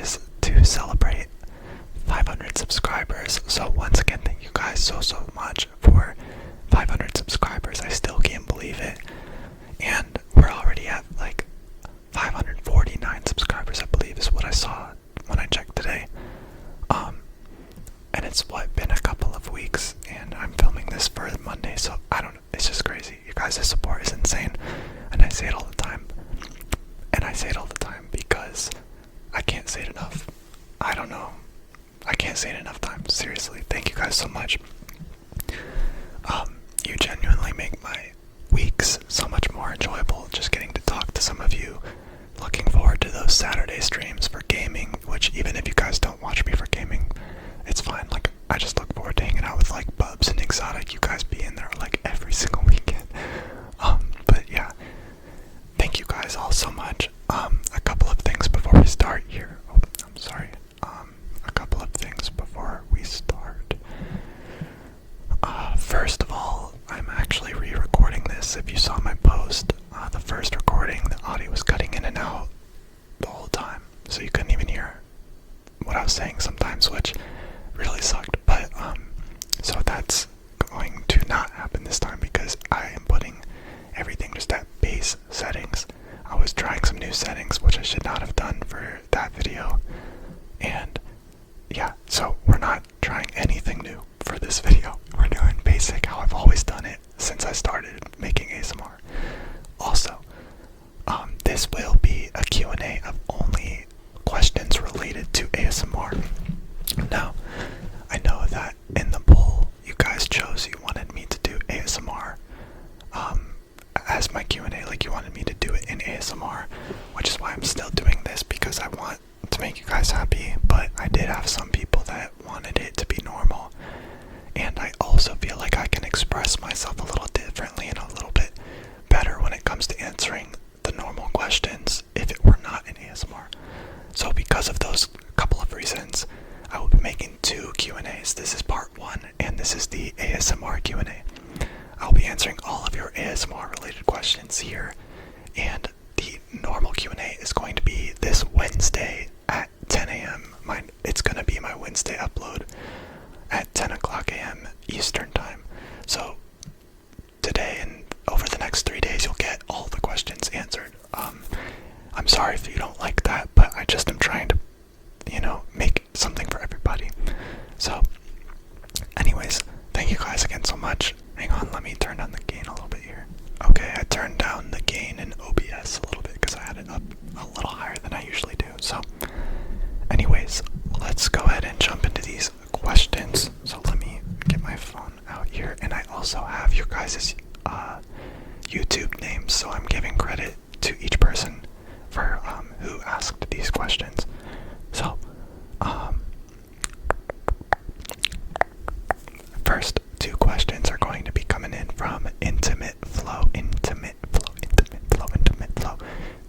is to celebrate 500 subscribers. So once again, thank you guys so much for 500 subscribers. I still can't believe it. And we're already at like 549 subscribers, I believe is what I saw when I checked today. And it's been a couple of weeks, and I'm filming this for Monday, so I don't know, it's just crazy. You guys' support is insane, and I say it all the time. And I say it all the time because I can't say it enough. I don't know. I can't say it enough times. Seriously, thank you guys so much. You genuinely make my weeks so much more enjoyable, just getting to talk to some of you. Looking forward to those Saturday streams for gaming, which even if you guys don't watch me for gaming, it's fine. Like, I just look forward to hanging out with like Bubs and Exotic. You guys be in there like every single weekend. But yeah, thank you guys all so much. A couple of things before we start here. Oh, I'm sorry. A couple of things before we start. First of all, I'm actually re-recording this. If you saw my post, the first recording, the audio was cutting in and out the whole time, so you couldn't even hear what I was saying sometimes, which really sucked. But so that's going to not happen this time because I am putting everything just at base settings. I was trying some new settings, which I should not have done for that video. And yeah, so we're not trying anything new for this video. We're doing basic how I've always done it since I started making ASMR. Also, this will be a Q&A of only questions related to ASMR. Now, I know that in the poll you guys chose, you wanted me to do ASMR as my Q&A, like you wanted me to do it in ASMR, which is why I'm still doing this, because I want to make you guys happy. But I did have some people that wanted it to be normal, and I also feel like I can express myself a little differently and a little bit better when it comes to answering the normal questions if it were not in ASMR. So because of those couple of reasons, I will be making two Q&As. This is part 1, and this is the ASMR Q&A. I'll be answering all of your ASMR related questions here, and the normal Q&A is going to be this Wednesday at 10 a.m. It's going to be my Wednesday upload at 10 o'clock a.m. Eastern time. So today and over the next 3 days, you'll get all the questions answered. I'm sorry if you don't like that, but I just am trying to, make something for everybody. So, anyways, thank you guys again so much. Hang on, let me turn down the gain a little bit here. Okay, I turned down the gain in OBS a little bit because I had it up a little higher than I usually do. So, anyways, let's go ahead and jump into these questions. So let me get my phone out here, and I also have your guys' YouTube names, so I'm giving credit to each person for who asked these questions. So, first two questions are going to be coming in from Intimate Flow.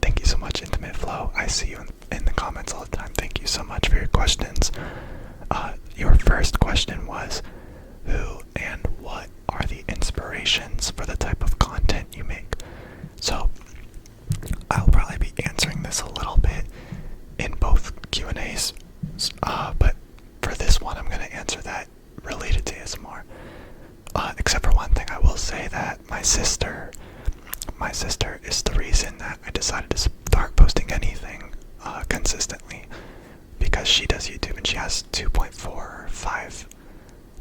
Thank you so much, Intimate Flow. I see you in the comments all the time. Thank you so much for your questions. Your first question was, who and what are the inspirations for the type of content you make? So, I'll probably be answering this a little bit in both Q&As, but for this one, I'm going to answer that related to ASMR. Except for one thing, I will say that my sister is the reason that I decided to start posting anything consistently, because she does YouTube and she has 2.45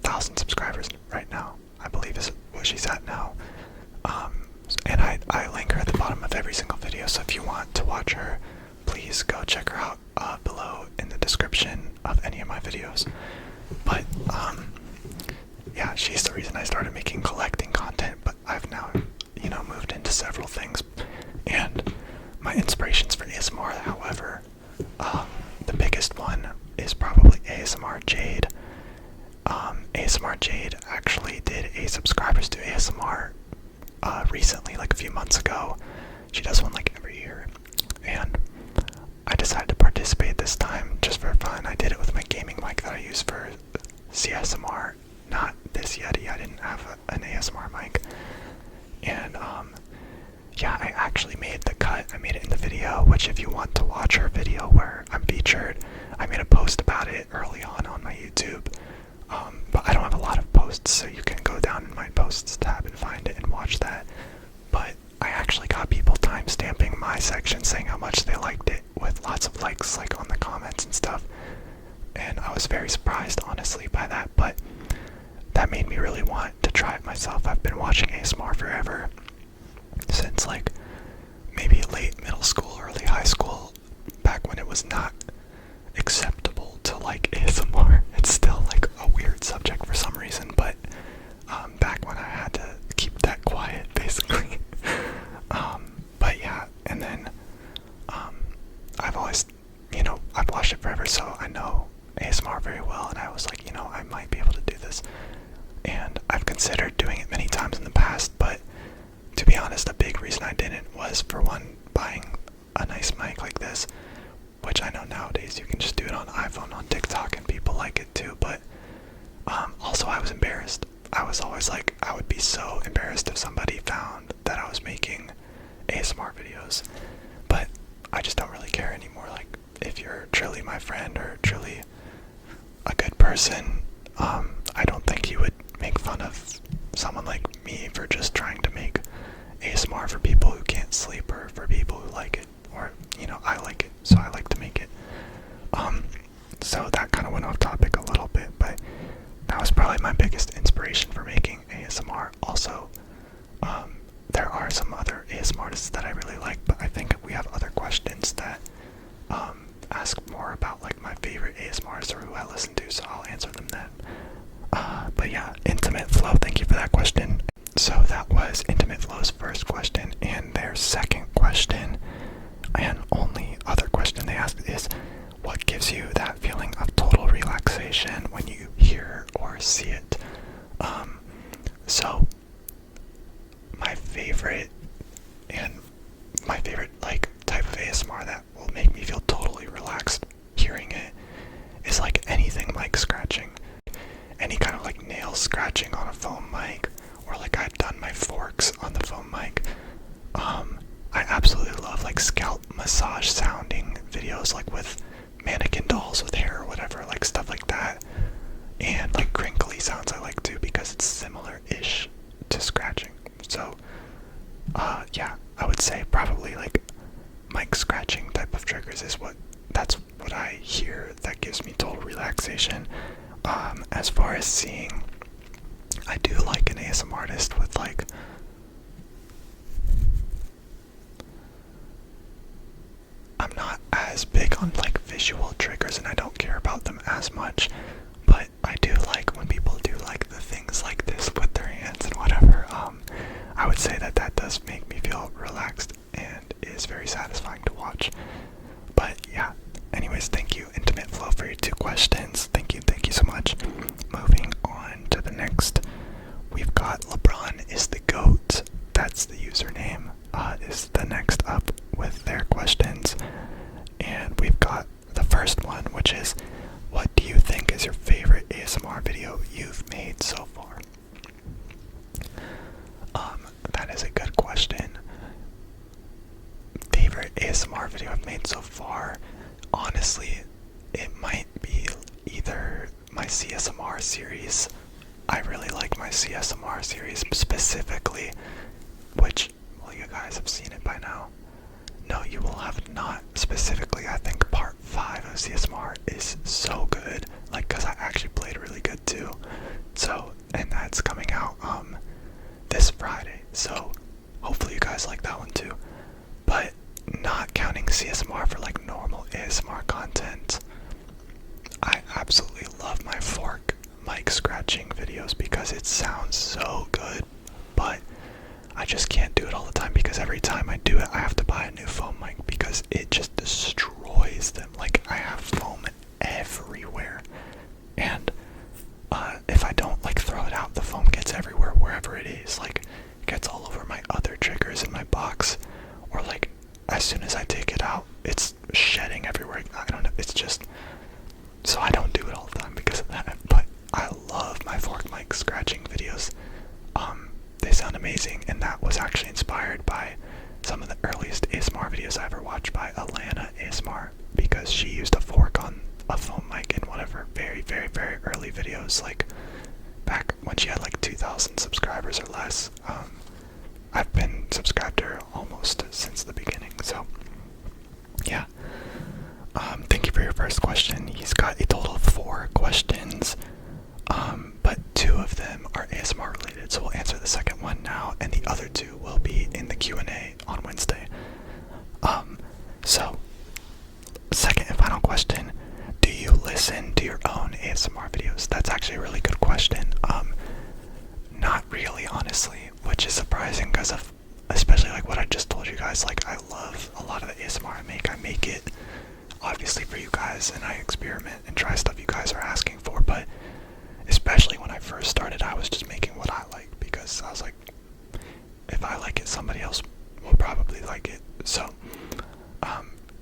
thousand subscribers right now, I believe is what she's at now. And I link her at the bottom of every single video, so if you want to watch her, please go check her out below in the description of any of my videos. But yeah, she's the reason I started making collecting content, but I've now, moved into several things. And my inspirations for ASMR, however, the biggest one is probably ASMR Jade. ASMR Jade actually did a subscribers to ASMR recently, like a few months ago. She does one like every year, and I decided to participate this time just for fun. I did it with my gaming mic that I use for CSMR, not this Yeti. I didn't have an ASMR mic. And yeah, I actually made the cut. I made it in the video, which if you want to watch her video where I'm featured, YouTube. But I don't have a lot of posts, so you can go down in my posts tab and find it and watch that. But I actually got people timestamping my section saying how much they liked it with lots of likes like on the comments and stuff. And I was very surprised, honestly, by that, but that made me really want to try it myself. I've been watching ASMR forever, since like maybe late middle school, early high school, back when it was not acceptable to like ASMR. It's still like a weird subject for some reason, but back when I had to keep that quiet, basically. But yeah, and then I've always, I've watched it forever, so I know ASMR very well, and I was like, I might be able to do this. And I've considered doing it many times in the past, but to be honest, a big reason I didn't was, for one, buying a nice mic like this, which I know nowadays you can just do it on iPhone, on TikTok, and people like it too, but also I was embarrassed. I was always like, I would be so embarrassed if somebody found that I was making ASMR videos, but I just don't really care anymore. Like, if you're truly my friend or truly a good person, I don't think you would make fun of someone like me for just trying to make ASMR for people who can't sleep, or for people who like it, or, I like it, so I like to make it. So that kind of went off topic a little bit, but that was probably my biggest inspiration for making ASMR. Also, there are some other ASMRtists that I really like, but I think we have other questions that ask more about like my favorite ASMRs or who I listen to, so I'll answer them then. But yeah, Intimate Flow, thank you for that question. So that was Intimate Flow's first question, and their second question, and only other question they asked, is what gives you that feeling of total relaxation when you hear or see it? So my favorite like type of ASMR that will make me feel totally relaxed hearing it is like anything mic scratching. Any kind of like nail scratching on a foam mic, or like I've done my forks on the foam mic. I absolutely love like scalp massage sounding videos, like with mannequin dolls with hair or whatever, like stuff like that. And like crinkly sounds I like too, because it's similar-ish to scratching. So yeah, I would say probably like mic scratching type of triggers that's what I hear that gives me total relaxation. As far as seeing, I do like an ASMRtist with like I'm not as big on like visual triggers, and I don't care about them as much, but I do like when people do like the things like this with their hands and whatever. I would say that does make me feel relaxed and is very satisfying to watch. But yeah, anyways, thank you, Intimate Flow, for your 2 questions. Thank you so much. Moving on to the next, we've got LebronIsTheGoat, that's the username, is the next up with their questions. And we've got the first one, which is, what do you think is your favorite ASMR video you've made so far? That is a good question. Favorite ASMR video I've made so far? Honestly, it might be either my CSMR series. I really like my CSMR series specifically, which, well, you guys have seen it by now. No, you will have not. Specifically, I think part 5 of CSMR is so good, like, because I actually played really good too. So, and that's coming out this Friday, so hopefully you guys like that one too. But not counting CSMR for like normal ASMR content, I absolutely love my fork mic scratching videos because it sounds so good, but I just can't do it all the time, because every time I do it I have to buy a new foam mic because it just destroys them. Like, I have foam everywhere, and if I don't like throw it out, the foam gets everywhere wherever it is. Like, it gets all over my other triggers in my box, or like as soon as I take it out it's shedding everywhere. I don't know, it's just, so I don't do it all the time because of that. But I love my fork mic scratching videos. They sound amazing, and that was actually inspired by some of the earliest ASMR videos I ever watched by Elaine. early videos, like back when she had like 2,000 subscribers or less. I've been subscribed to her almost since the beginning, so yeah. Thank you for your first question. He's got a total of 4 questions, but 2 of them are ASMR related, so we'll answer the second one now, and the other 2 will be in the Q&A on Wednesday. So, second and final question, do you listen to your own ASMR videos? That's actually a really good question. Not really, honestly, which is surprising because of, especially like what I just told you guys, like I love a lot of the ASMR I make. I make it obviously for you guys, and I experiment and try stuff you guys are asking for, but especially when I first started, I was just making what I like, because I was like, if I like it, somebody else will probably like it. So,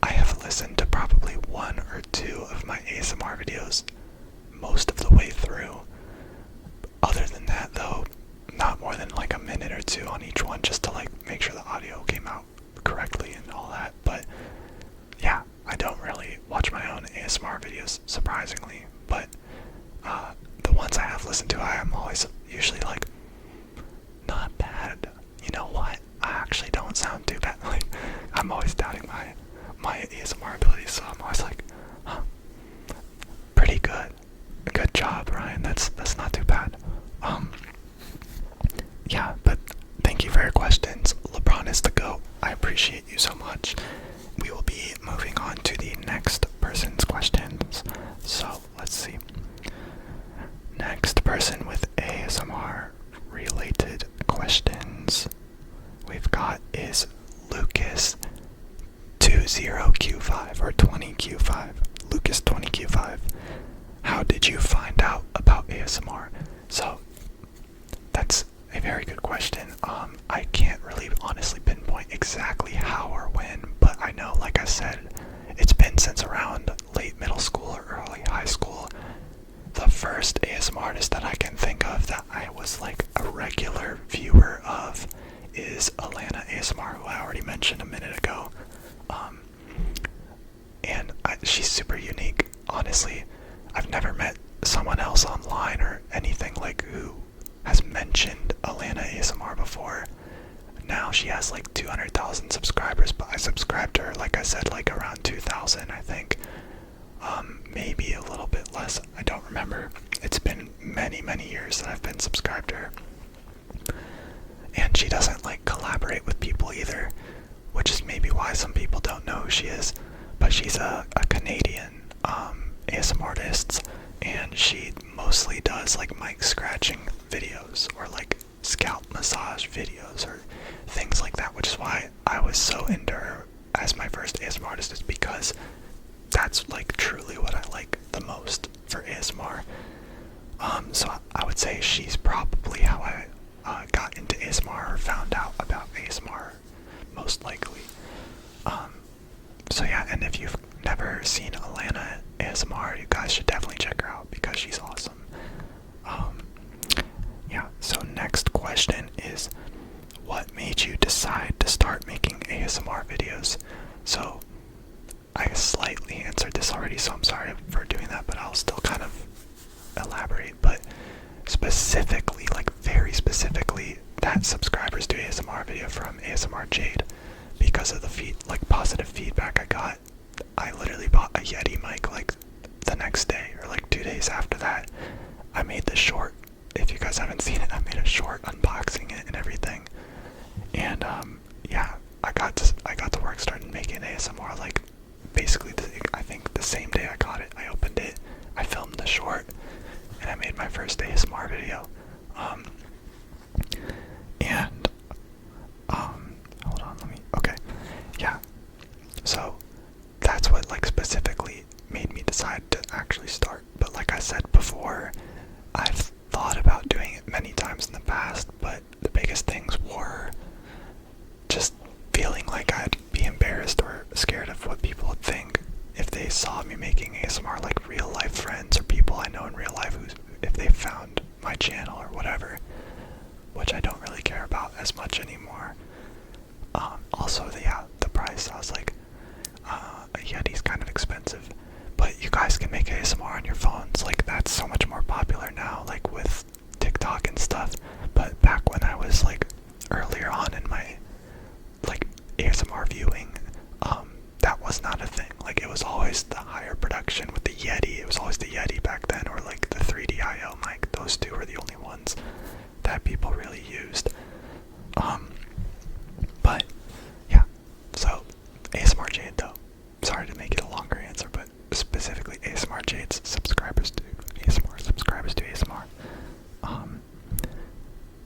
I have listened to probably 1 or 2 of my ASMR videos most of the way through. Other than that, though, not more than like a minute or 2 on each one, just to like make sure the audio came out correctly and all that. But yeah, I don't really watch my own ASMR videos, surprisingly, but the ones I have listened to, I am always usually like, not bad. You know what? I actually don't sound too bad. Like, I'm always doubting my ASMR abilities, so I'm always like, huh, pretty good. Good job, Ryan. That's not too bad. Yeah, but thank you for your questions. LeBron is the GOAT. I appreciate you so much. We will be moving on to the next person's questions. So, let's see. Next person with ASMR related questions we've got is Lucas 20Q5 or 20Q5. Lucas 20Q5. How did you find out about ASMR? So, that's a very good question. I can't really honestly pinpoint exactly how or when, but I know, like I said, it's been since around late middle school or early high school. The first ASMR artist that I can think of that I was like a regular viewer of is Alana ASMR, who I already mentioned a minute ago. And she's super unique. Honestly, I've never met someone else online or anything like who has mentioned Alana ASMR before. Now she has like 200,000 subscribers, but I subscribed to her, like I said, like around 2,000, I think. Maybe a little bit less, I don't remember. It's been many years that I've been subscribed to her. And she doesn't like collaborate with people either, which is maybe why some people don't know who she is. But she's a Canadian ASMRtist, and she mostly does like mic scratching videos or like scalp massage videos or things like that, which is why I was so into her as my first ASMR artist, is because that's like truly what I like the most for ASMR. So I would say she's probably how I got into ASMR or found out about ASMR, most likely. So yeah, and if you've never seen Alana ASMR, you guys should definitely check her out because she's awesome. Yeah, so next question is, what made you decide to start making ASMR videos? So I slightly answered this already, so I'm sorry for doing that, but I'll still kind of elaborate. But specifically, like very specifically, that subscribers to ASMR video from ASMR Jade, because of the positive feedback I got. I literally bought a Yeti mic like the next day or like 2 days after that. I made the short. If you guys haven't seen it, I made a short unboxing it and everything. And yeah, I got to work starting making ASMR like basically I think the same day I got it. I opened it, I filmed the short, and I made my first ASMR video. Hold on, okay. Yeah. So that's what like specifically made me decide to actually start. But like I said before, I've thought about doing it many times in the past, but the biggest things were just feeling like I'd be embarrassed or scared of what people would think if they saw me making ASMR, like real life friends or people I know in real life if they found my channel or whatever, which I don't really care about as much anymore. Also, the price, I was like, a Yeti's kind of expensive, but you guys can make ASMR on your phones, like that's so much more popular now, like with TikTok and stuff. But back when I was like earlier on in my like ASMR viewing, that was not a thing. Like it was always the higher production with the Yeti. It was always the Yeti back then, or like the 3DIO mic. Those two were the only ones that people really used. But yeah, so ASMR Jade though. Sorry to make it a longer answer, but specifically ASMR Jade's subscribers to ASMR, subscribers to ASMR.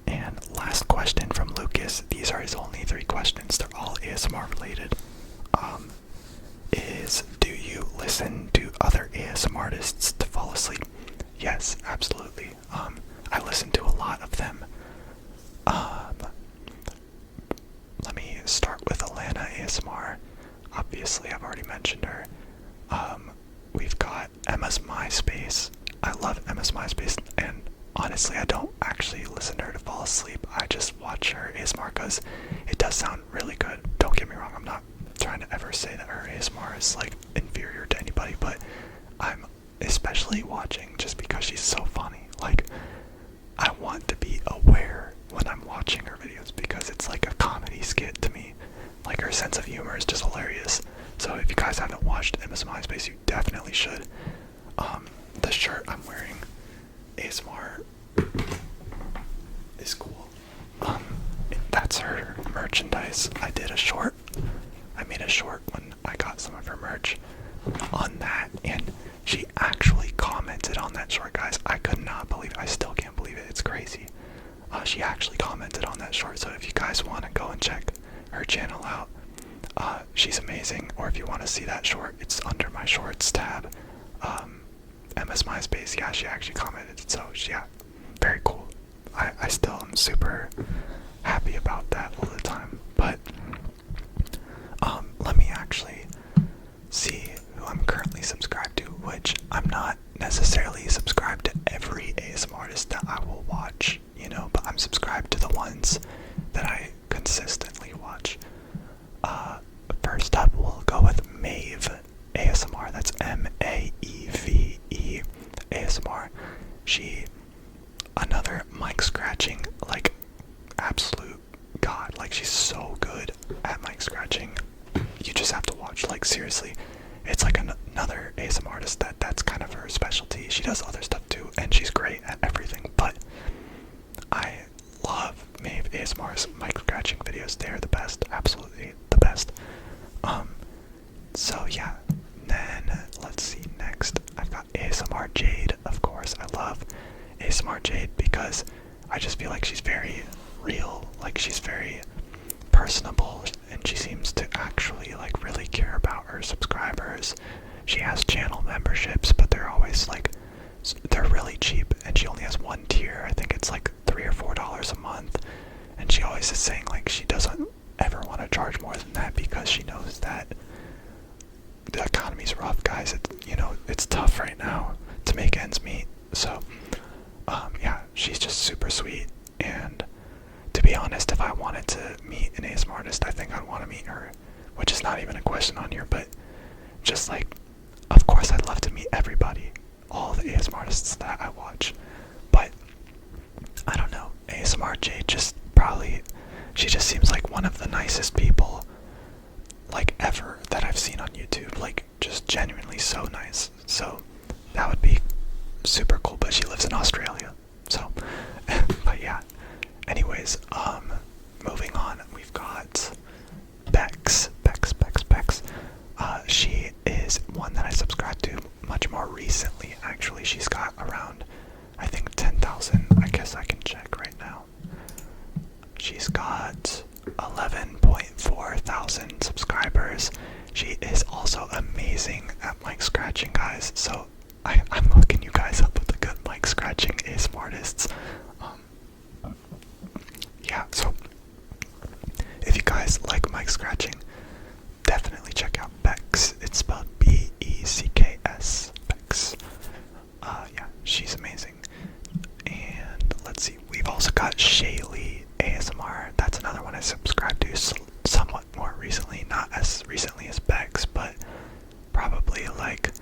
And last question from Lucas. These are his only 3 questions. They're all ASMR related. Is do you listen to other ASMRtists to fall asleep? Yes, absolutely. I listen to a lot of them. Let me start with Alana ASMR. Obviously, I've already mentioned her. We've got Emma's MySpace. I love Emma's MySpace, and honestly, I don't actually listen to her to fall asleep. I just watch her ASMR because it does sound really good. Don't get me wrong, I'm not trying to ever say that her ASMR is like inferior to anybody, but I'm especially watching just because she's so funny. Like, I want to be aware when I'm watching her videos because it's like a comedy skit to me. Like, her sense of humor is just hilarious. So if you guys haven't watched Emma's MySpace, you definitely should. The shirt I'm wearing, ASMR, is cool. That's her merchandise. I made a short when I got some of her merch on that, and she actually commented on that short, guys. I could not believe it. I still can't believe it. It's crazy. She actually commented on that short, so if you guys want to go and check her channel out, she's amazing. Or if you want to see that short, it's under my shorts tab. Emma's MySpace, yeah, she actually commented, so yeah, very cool. I still am super happy about that all the time. But let me actually see who I'm currently subscribed to, which I'm not necessarily subscribed to every ASMR artist that I will watch, you know, but I'm subscribed to the ones that I consistently watch. First up, we'll go with Maeve ASMR. That's Maeve ASMR. She, another mic scratching, like, absolute god. Like, she's so good at mic scratching. You just have to watch, like, seriously. It's like another ASMR artist that's kind of her specialty. She does other stuff too, and she's great at everything, but I love Maeve ASMR's mic scratching videos. They're the best, absolutely the best. So yeah, then let's see, next I've got ASMR Jade, of course. I love ASMR Jade because I just feel like she's very real, like she's very personable, and she seems to actually like really care about her subscribers. She has channel memberships, but they're always like, they're really cheap, and she only has one tier. I think it's like $3 or $4 a month, and she always is saying like she doesn't ever want to charge more than that because she knows that the economy's rough, guys. It's tough right now to make ends meet. So yeah, she's just super sweet, and to be honest, if I wanted to meet an ASMR artist, I think I'd want to meet her, which is not even a question on here, but just like, of course I'd love to meet everybody, all the ASMR artists that I watch, but I don't know, ASMR Jade she just seems like one of the nicest people, like, ever that I've seen on YouTube, like, just genuinely so nice. So that would be super cool, but she lives in Australia, so, but yeah. Anyways, moving on, we've got Bex. She is one that I subscribed to much more recently, actually. She's got around, I think, 10,000. I guess I can check right now. She's got 11.4 thousand subscribers. She is also amazing at mic scratching, guys, so I'm hooking you guys up with the good mic scratching ASMR artists. Yeah, so if you guys like mic scratching, definitely check out Bex. It's spelled B-E-C-K-S, Bex. Yeah, she's amazing. And let's see, we've also got Shaylee ASMR. That's another one I subscribed to somewhat more recently. Not as recently as Bex, but probably like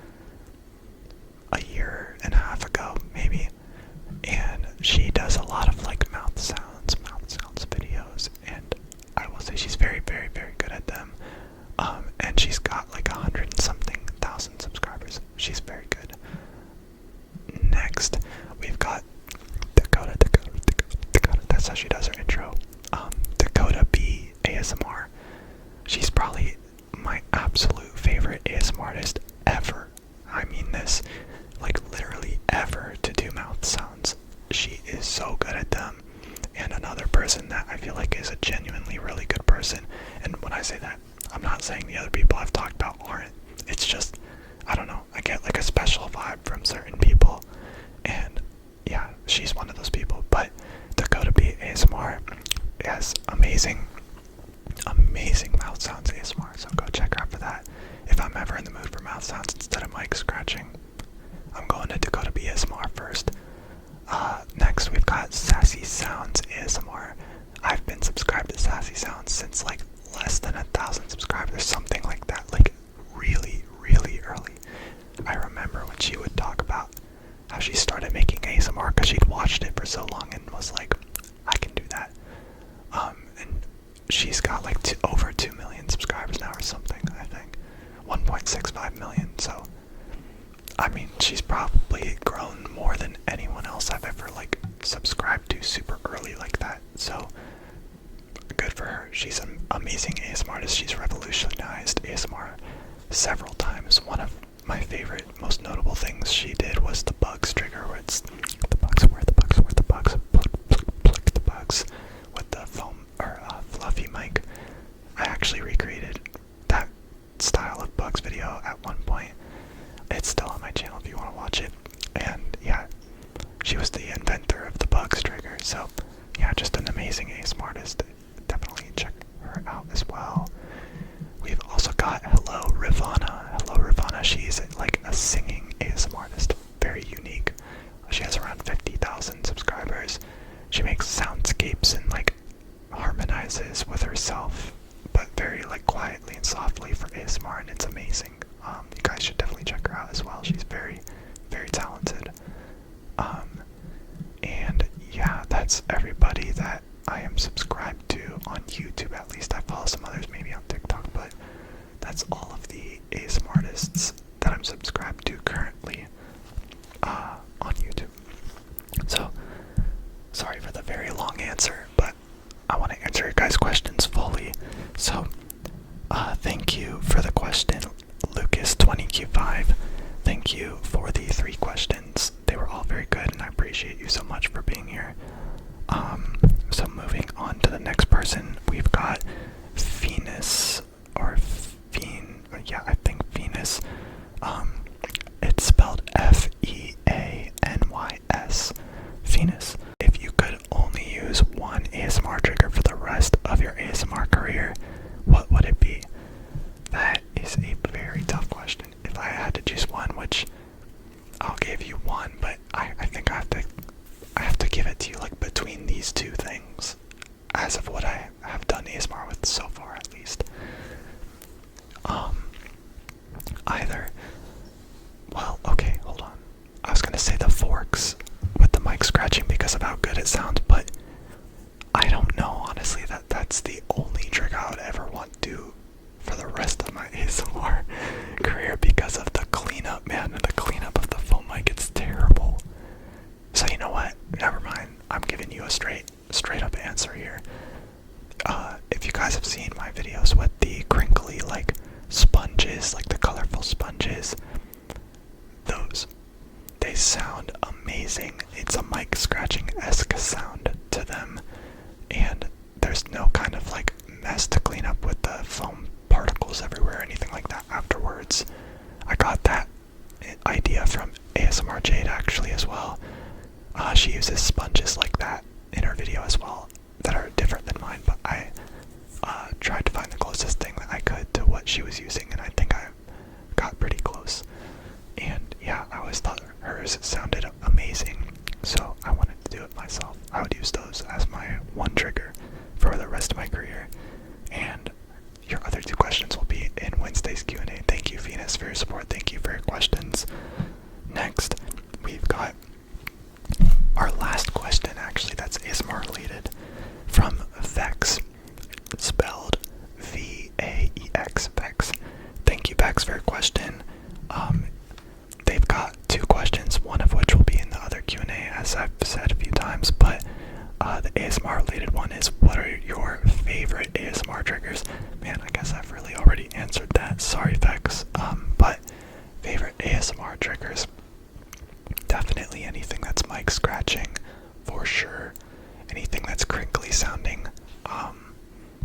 person that I feel like is a genuinely really good person. And when I say that, I'm not saying the other people I've talked about aren't. It's just, I don't know, I get like a special vibe from certain people, and yeah, she's one of those people. But Dakota B ASMR has amazing mouth sounds ASMR, so go check her out for that. If I'm ever in the mood for mouth sounds instead of mic scratching, I'm going to Dakota B ASMR first. Next we've got Sassy Sounds ASMR. I've been subscribed to Sassy Sounds since like less than 1,000 subscribers, something like that, like really early. I remember when she would talk about how she started making ASMR because she'd watched it for so long and was like, I can do that. And she's got like over 2 million subscribers now or something, I think. 1.65 million, so I mean, she's probably grown more than anyone else I've ever like subscribed to super early like that. So good for her. She's an amazing ASMR artist. She's revolutionized ASMR several times. One of my favorite, most notable things she did was the bugs trigger, where it's the bugs, where the bugs, pluck the bugs with the foam or fluffy mic. I actually recreated that style of bugs video at one point. It's still on my channel if you want to watch it. And yeah, she was the inventor of the bugs trigger. So yeah, just an amazing ASMR artist. Definitely check her out as well. We've also got Hello Ravana. Hello Ravana. She's like a singing ASMR artist. Very unique. She has around 50,000 subscribers. She makes soundscapes and like harmonizes with herself, but very like quietly and softly for ASMR, and it's amazing. You guys should definitely check her out as well. She's very talented. And yeah, that's everybody that I am subscribed to on YouTube. At least I follow some others maybe on TikTok, but that's all of the ASMR artists that I'm subscribed to currently on YouTube. So sorry for the very long answer, but I want to answer your guys' questions fully. So thank you for the question, Lucas20Q5. Thank you for the 3 questions. They were all very good, and I appreciate you so much for being here. So moving on to the next person, we've got Venus, or yeah, I think Venus. It's spelled F-E-A-N-Y-S. Venus. If you could only use one ASMR trigger for the rest of your ASMR career, what would it be? That is a very tough question. If I had to choose one, which I'll give you one, but I think I have to give it to you like between these two things, as of what I have done ASMR with so far, at least. Either, well, okay, hold on. I was gonna say the forks with the mic scratching because of how good it sounds, but I don't know, honestly, that's the only trigger I would ever want to do for the rest of my ASMR career because of the cleanup, man. The cleanup of the foam mic, it's terrible. So you know what? Never mind. I'm giving you a straight up answer here. If you guys have seen my videos with the crinkly like sponges, like the colorful sponges, they sound amazing. It's a mic scratching-esque sound to them, and there's no kind of like mess to clean up with the foam particles everywhere or anything like that afterwards. I got that idea from ASMR Jade actually as well. She uses sponges like that in her video as well that are different than mine, but I tried to find the closest thing that I could to what she was using, and I think I got pretty close. And yeah, I always thought hers sounded amazing, so I wanted to do it myself. I would use those as my one trigger for the rest of my career. And your other 2 questions will be in Wednesday's Q&A. Thank you, Venus, for your support. Thank you for your questions. Next, we've got our last question, actually, that's ASMR related, from Vex, spelled V-A-E-X, Vex. Thank you, Vex, for your question. They've got 2 questions, one of which will be in the other Q&A, as I've said a few times, but the ASMR related one is, what are your favorite ASMR triggers? Man, I guess I've really already answered that. Sorry, Vex. But favorite ASMR triggers, definitely anything that's mic scratching, for sure. anything that's crinkly sounding.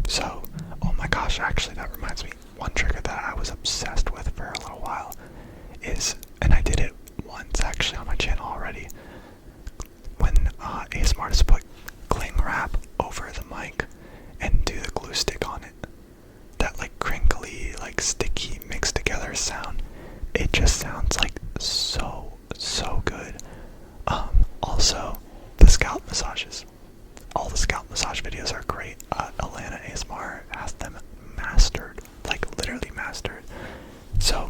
So, oh my gosh, actually that reminds me, one trigger that I was obsessed with for a little while is, and I did it once actually on my channel already, when ASMRtists put cling wrap over the mic and do the glue stick on it. That like crinkly, like sticky, mixed together sound. It just sounds like so good. Also, the scalp massages. All the scalp massage videos are great. Alana ASMR has them mastered, like literally mastered. So,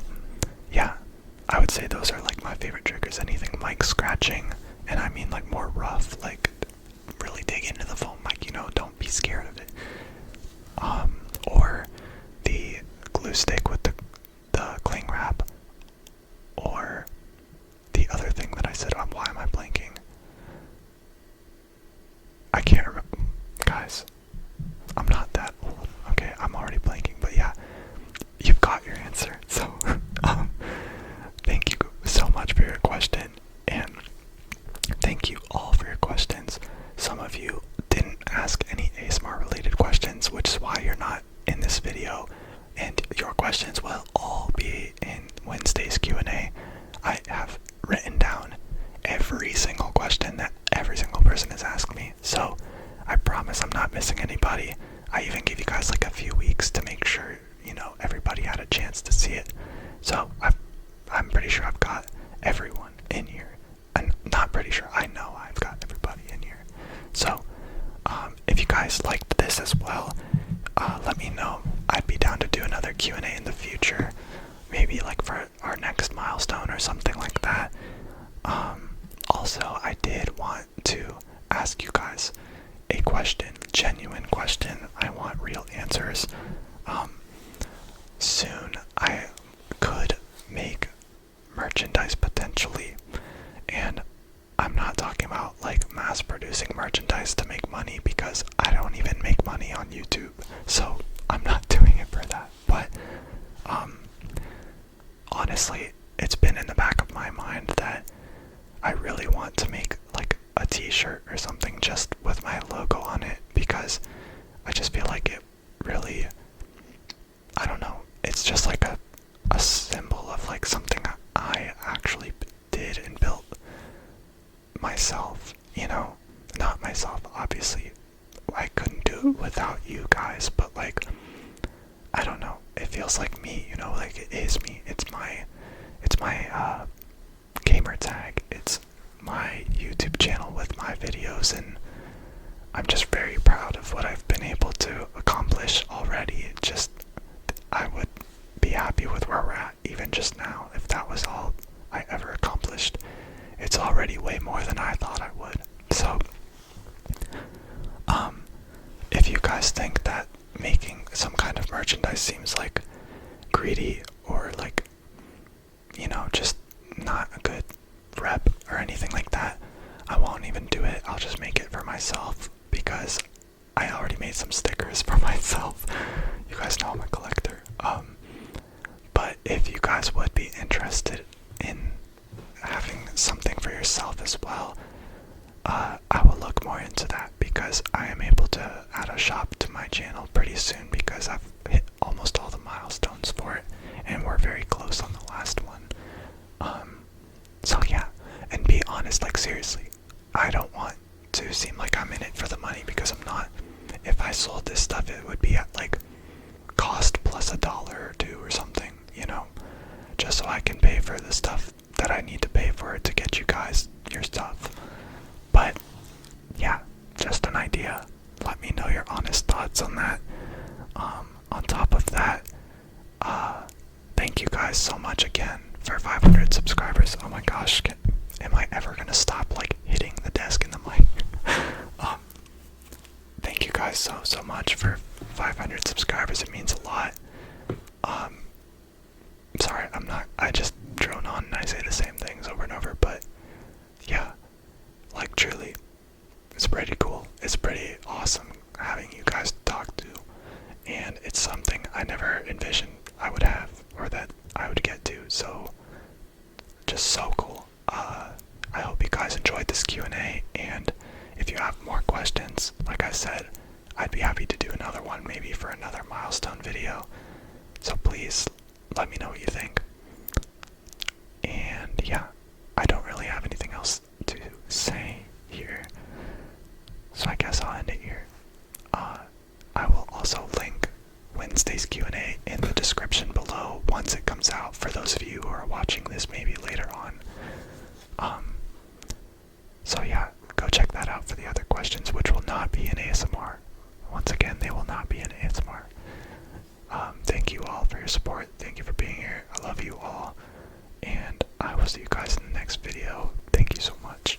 yeah, I would say those are like my favorite triggers. Anything mic scratching, and I mean like more rough, like really dig into the foam mic, you know, don't be scared of it. Or the glue stick with the cling wrap, or the other thing that I said, why am I blanking? I can't remember. Guys, I'm not that old. Okay, I'm already blanking, but yeah, you've got your answer. So, thank you so much for your question, and thank you all for your questions. Some of you didn't ask any ASMR related questions, which is why you're not in this video, and your questions will all be in Wednesday's Q&A. I have written down every single question that every single person has asked me, so I promise I'm not missing anybody. I even gave you guys like a few weeks to make sure, you know, everybody had a chance to see it. So I'm pretty sure I've got everyone in here. I'm not pretty sure, I know I've got everybody in here. So if you guys liked this as well, let me know. I'd be down to do another Q&A in the future, maybe like for our next milestone or something like that. Also, I did want to ask you guys a question, genuine question. I want real answers. Soon I could make merchandise potentially, and I'm not talking about like mass producing merchandise to make money, because I don't even make money on YouTube, so I'm not doing it for that. But honestly, it's been in the back of my mind that I really want to make like a t-shirt or something just with my logo on it, because I just feel like it really, I don't know, it's just like a symbol of like something I actually did and built myself, you know, not myself, obviously, I couldn't do it without you guys, but like, I don't know, it feels like me, you know, like it is me, it's my gamer tag, it's my YouTube channel with my videos, and I'm just very proud of what I've been able to accomplish already. Just, I would be happy with where we're at, even just now, if that was all I ever accomplished. It's already way more than I thought I would. So, if you guys think that making some kind of merchandise seems like greedy or like, you know, just not a good rep or anything like that, I won't even do it. I'll just make it for myself, because I already made some stickers for myself. You guys know I'm a collector. But if you guys would be interested in having something for yourself as well, I will look more into that, because I am able to add a shop to my channel pretty soon, because I've hit almost all the milestones for it, and we're very close on the last one. So yeah, and be honest, like seriously, I don't want to seem like I'm in it for the money, because I'm not. If I sold this stuff, it would be at like cost plus $1 or $2 or something, you know, just so I can pay for the stuff that I need to pay for it to get you guys your stuff. But yeah, just an idea. Let me know your honest thoughts on that. On top of that, thank you guys so much again for 500 subscribers. Oh my gosh, am I ever gonna stop like hitting the desk in the mic? Thank you guys so much for 500 subscribers. It means a lot. Sorry, I just drone on and I say the same things over and over, but yeah, like truly, it's pretty cool. It's pretty awesome having you guys to talk to, and it's something I never envisioned I would have, or that I would get to, so just so cool. I hope you guys enjoyed this Q&A, and if you have more questions, questions. Like I said, I'd be happy to do another one, maybe for another milestone video. So please let me know what you think. And yeah, I don't really have anything else to say here, so I guess I'll end it here. I will also link Wednesday's Q&A in the description below once it comes out, for those of you who are watching this maybe later on. So yeah, go check that out for the other questions, which will not be in ASMR. Once again, they will not be in ASMR. Thank you all for your support. Thank you for being here. I love you all. And I will see you guys in the next video. Thank you so much.